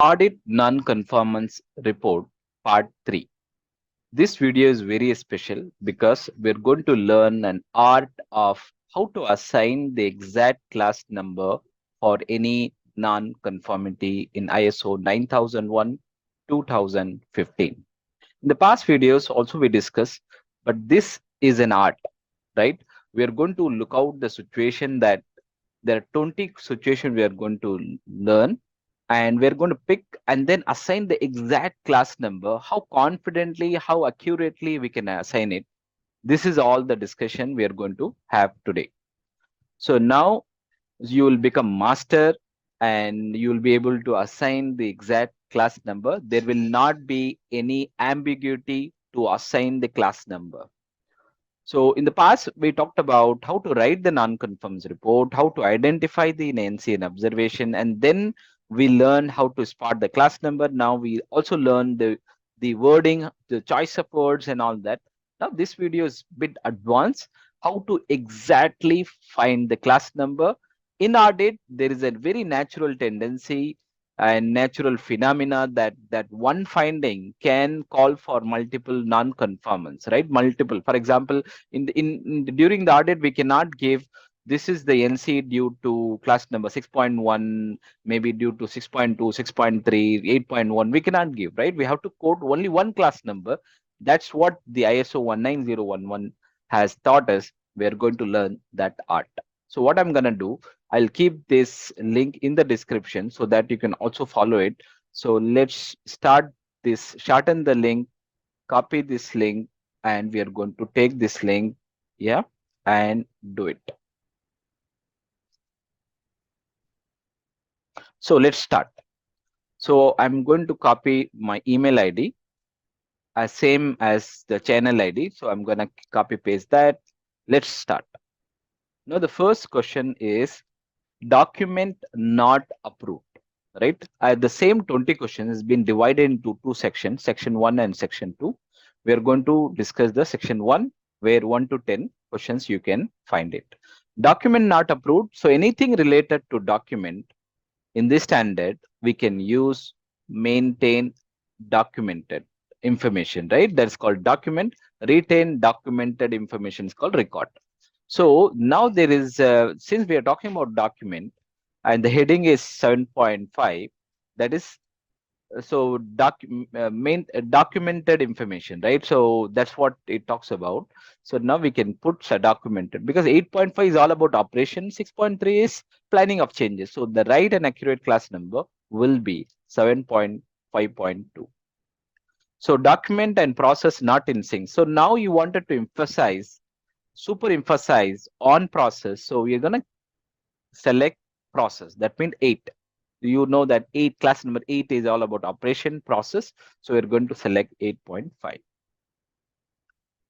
Audit Non-conformance Report Part 3. This video is very special because we're going to learn an art of how to assign the exact class number for any non-conformity in ISO 9001 2015. In the past videos also we discussed, but this is an art, right? We are going to look out the situation that there are 20 situations we are going to learn, and we're going to pick and then assign the exact class number, how confidently, how accurately we can assign it. This is all the discussion we are going to have today. So now you will become master and you will be able to assign the exact class number. There will not be any ambiguity to assign the class number. So in the past, we talked about how to write the non-conformance report, how to identify the NC and observation, and then we learn how to spot the class number. Now we also learn the wording, the choice of words and all that. Now this video is a bit advanced, how to exactly find the class number. In audit, there is a very natural tendency and natural phenomena that one finding can call for multiple non-conformance, right? Multiple. For example, during the audit we cannot give this is the NC due to class number 6.1, maybe due to 6.2, 6.3, 8.1. We cannot give, right? We have to quote only one class number. That's what the ISO 19011 has taught us. We are going to learn that art. So what I'm going to do, I'll keep this link in the description so that you can also follow it. So let's start this, shorten the link, copy this link, and we are going to take this link, yeah, and do it. So let's start. So I'm going to copy my email ID as same as the channel ID. So I'm going to copy paste that. Let's start. Now the first question is document not approved, right? The same 20 questions has been divided into two sections, section 1 and section 2. We are going to discuss the section 1 where 1 to 10 questions you can find it. Document not approved. So anything related to document in this standard, we can use maintain documented information, right? That's called document. Retain documented information is called record. So now there is, since we are talking about document and the heading is 7.5, that is, documented information, right? So that's what it talks about. So now we can put documented because 8.5 is all about operation, 6.3 is planning of changes. So the right and accurate class number will be 7.5.2. So document and process not in sync. So now you wanted to emphasize, super emphasize on process. So we're going to select process. That means 8. You know that 8, class number 8 is all about operation process. So we're going to select 8.5.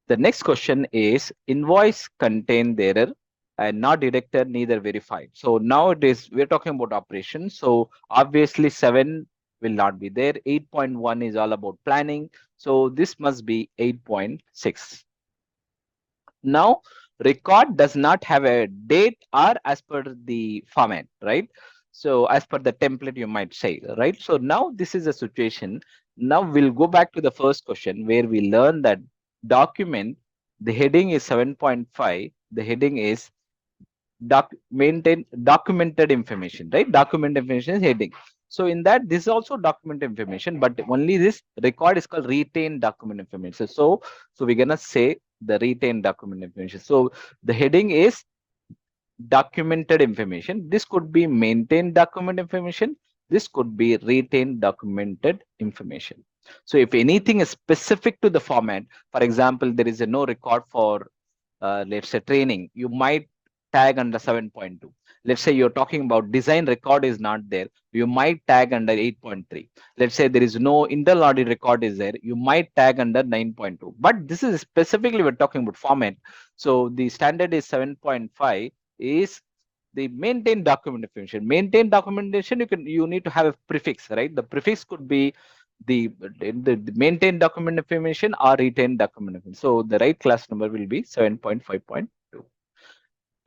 The next question is invoice contain the error and not detected, neither verified. So now it is, we're talking about operation. So obviously 7 will not be there. 8.1 is all about planning. So this must be 8.6. Now record does not have a date or as per the format, right? So as per the template you might say, right? So now this is a situation. Now we'll go back to the first question where we learn that document, the heading is 7.5, the heading is documented information, right? Document information is heading. So in that, this is also document information, but only this record is called retained document information. So we're gonna say the retained document information. So the heading is documented information. This could be maintained document information. This could be retained documented information. So if anything is specific to the format, for example, there is a no record for let's say training, you might tag under 7.2. Let's say you're talking about design record is not there, you might tag under 8.3. Let's say there is no internal audit record is there, you might tag under 9.2. But this is specifically we're talking about format. So the standard is 7.5 is the maintain document information. Maintain documentation, you need to have a prefix, right? The prefix could be the maintain document information or retain document information. So the right class number will be 7.5.2.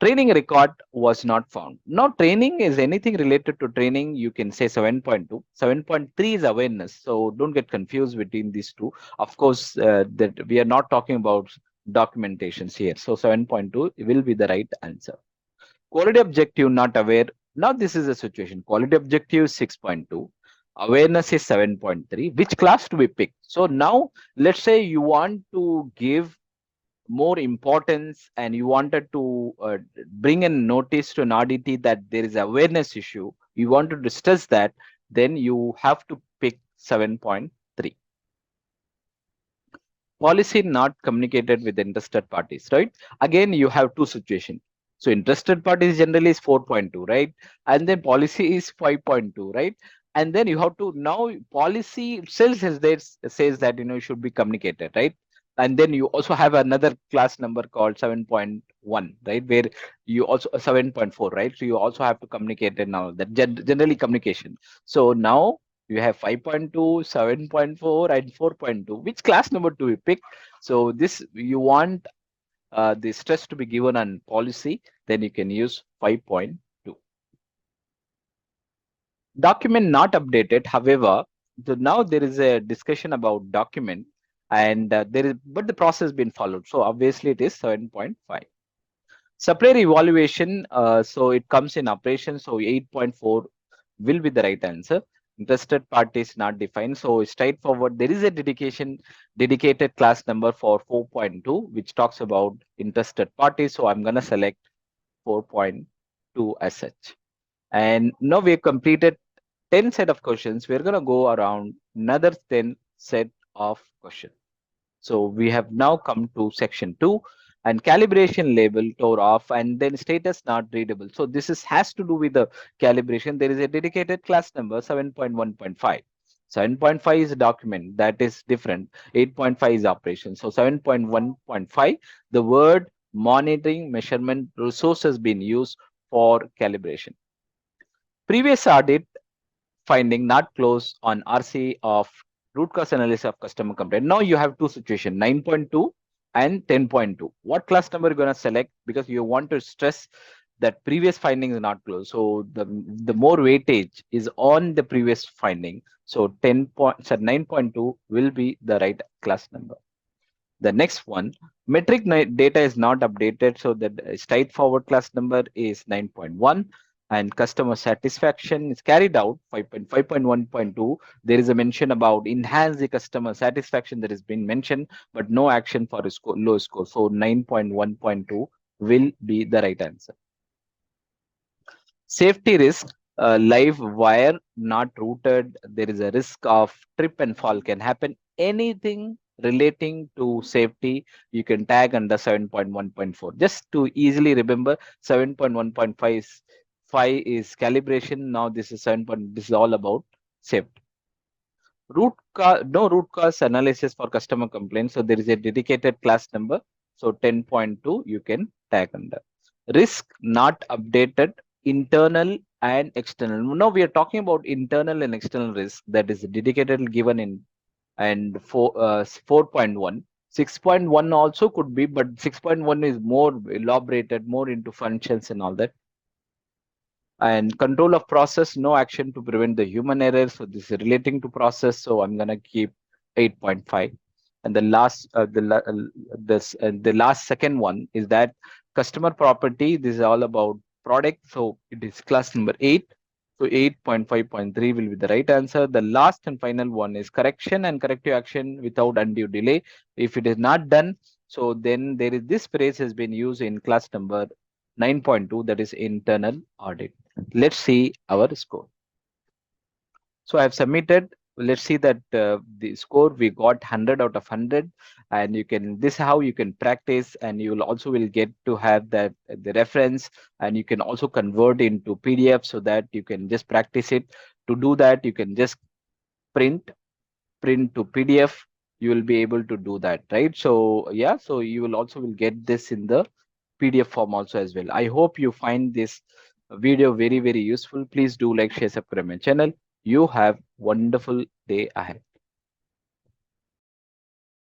Training record was not found. Now, training is anything related to training. You can say 7.2. 7.3 is awareness. So don't get confused between these two. Of course, that we are not talking about documentations here. So 7.2 will be the right answer. Quality objective not aware. Now this is a situation. Quality objective is 6.2. Awareness is 7.3. Which class to be picked? So now let's say you want to give more importance and you wanted to bring a notice to an auditee that there is awareness issue, you wanted to stress that, then you have to pick 7.3. Policy not communicated with interested parties, right? Again, you have two situations. So interested parties generally is 4.2, right? And then policy is 5.2, right? And then you have to now policy itself says that you should be communicated, right? And then you also have another class number called 7.1, right? Where you also 7.4, right? So you also have to communicate it now, that generally communication. So now you have 5.2, 7.4, and 4.2. Which class number do we pick? So this you want the stress to be given on policy, then you can use 5.2. Document not updated. However, now there is a discussion about document, and but the process been followed. So obviously it is 7.5. Supplier evaluation, so it comes in operation. So 8.4 will be the right answer. Interested party is not defined. So straightforward. There is a dedicated class number for 4.2, which talks about interested parties. So I'm going to select 4.2 as such. And now we have completed 10 set of questions. We're going to go around another 10 set of questions. So we have now come to section 2, and calibration label tore off and then status not readable. So this has to do with the calibration. There is a dedicated class number 7.1.5. 7.5 is a document that is different. 8.5 is operation. So 7.1.5, the word monitoring measurement resource has been used for calibration. Previous audit finding not close on RC of root cause analysis of customer complaint. Now you have two situations, 9.2 and 10.2. What class number you're going to select? Because you want to stress that previous finding is not close. So the more weightage is on the previous finding. So 9.2 will be the right class number. The next one, metric data is not updated. So the straightforward class number is 9.1, and customer satisfaction is carried out 5.5.1.2. There is a mention about enhance the customer satisfaction that has been mentioned, but no action for a low score. So 9.1.2 will be the right answer. Safety risk, live wire not routed. There is a risk of trip and fall can happen. Anything relating to safety, you can tag under 7.1.4. Just to easily remember, 7.1.5 is calibration. Now this is 7. This is all about safety. No root cause analysis for customer complaints. So there is a dedicated class number. So 10.2 you can tag under. Risk not updated, internal and external. Now we are talking about internal and external risk that is dedicated given in and 4.1. 6.1 also could be, but 6.1 is more elaborated, more into functions and all that. And control of process, no action to prevent the human error. So this is relating to process. So I'm going to keep 8.5. And the last, the last second one is that customer property. This is all about product. So it is class number 8. So 8.5.3 will be the right answer. The last and final one is correction and corrective action without undue delay. If it is not done, so then there is this phrase has been used in class number 9.2, that is internal audit. Let's see our score. So I have submitted. Let's see that the score we got 100 out of 100, and you can, this is how you can practice, and you will get to have that the reference, and you can also convert into PDF so that you can just practice it. To do that, you can just print to PDF. You will be able to do that, right? So yeah, so you will get this in the PDF form also as well. I hope you find this video very, very useful. Please do like, share, subscribe my channel. You have wonderful day ahead.